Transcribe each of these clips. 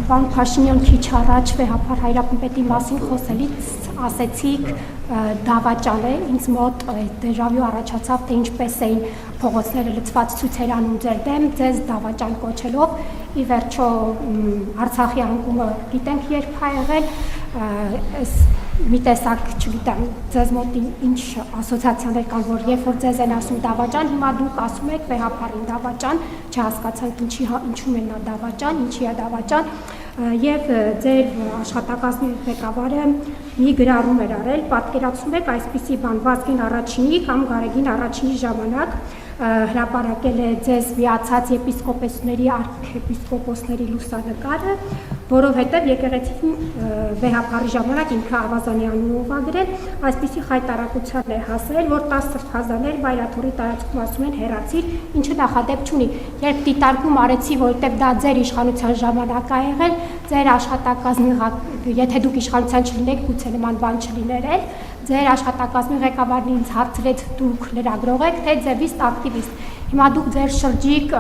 Պարոն Փաշինյան քիչ առաջ վեհապար հայրապետի մասին խոսելիս ասեցիք դավաճան է, ինձ մոտ դեժավյու առաջացավ, թե ինչպես էին փողոցները լցված ցույցեր անում ձեր դեմ, ձեզ դավաճան կոչելով, ի վերջո Արցախի անկումը գիտենք երբ ա եղել, մի տեսակ, չգիտեմ, ձեզ մոտ ինչ ասոցիացիաներ կան, որ երբ որ ձեզ են ասում դավաճան, հիմա դուք ասում եք վեհապարին դավաճան, չհասկացանք ինչու է նա դավաճան, ինչի է դավաճան, եւ ձեր աշխատակազմի ղեկավարը մի գրառում էր արել, պատկերացնում եք այսպիսի բան Վազգեն առաջինի կամ Գարեգին առաջինի ժամանակ հրապարակել է ձեզ միացած եպիսկոպոսների, արքեպիսկոպոսների լուսանկարը, որովհետև եկեղեցին վեհապարի ժամանակ ինքը Ավազանի անունով ա գրել, այսպիսի խայտարակության է հասել, որ 10 սրբազաներ Բայրաթորի տարածքում ասում են հեռացիր, ինչը նախադեպ չունի, երբ դիտարկում արեցի, որովհետև դա ձեր իշխանության ժամանակ ա եղել, ձեր աշխատակազմի, եթե դուք իշխանության չլինեք, գուցե նման բան չլիներ էլ, ձեր աշխատակազմի ղեկավարն ինձ հարցրեց դուք լրագրող եք, թե ձևիստ ակտիվիստ, հիմա դուք ձեր շրջիկ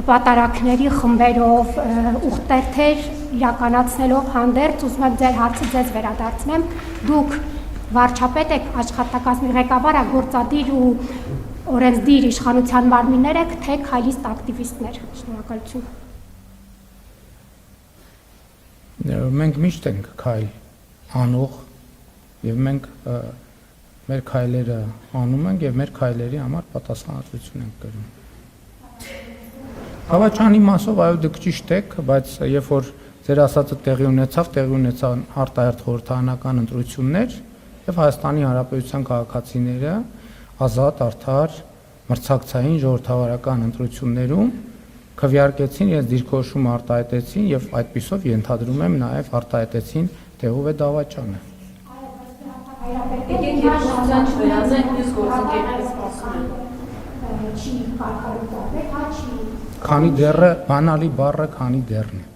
պատարակների խմբերով, ուխտերթեր իրականացնելով հանդերձ, ուզում եմ ձեր հարցը ձեզ վերադարձնեմ, դուք վարչապետ եք, աշխատակազմի ղեկավարը, գործադիր ու օրենսդիր իշխանության մարմիններ եք, թե քայլիստ ակտիվիստներ, շնորհակալություն։ Մենք միշտ ենք քայլ անող եւ մենք մեր քայլերը անում ենք եւ մեր քայլերի համար պատասխանատվություն ենք կրում։ Դավաճանի մասով այո դուք ճիշտ եք, բայց երբ որ ձեր ասածը տեղի ունեցան արտահերթ խորհրդարանական ընտրություններ եւ Հայաստանի Հանրապետության քաղաքացիները ազատ, արդար, մրցակցային ժողովրդավարական ընտրություններում քվեարկեցին իրենց դիրքորոշումը արտահայտեցին եւ այդպիսով ենթադրում եմ նաեւ արտահայտեցին թե ով է դավաճանը։ Քանի դեռը բանալի բառը քանի դեռն է։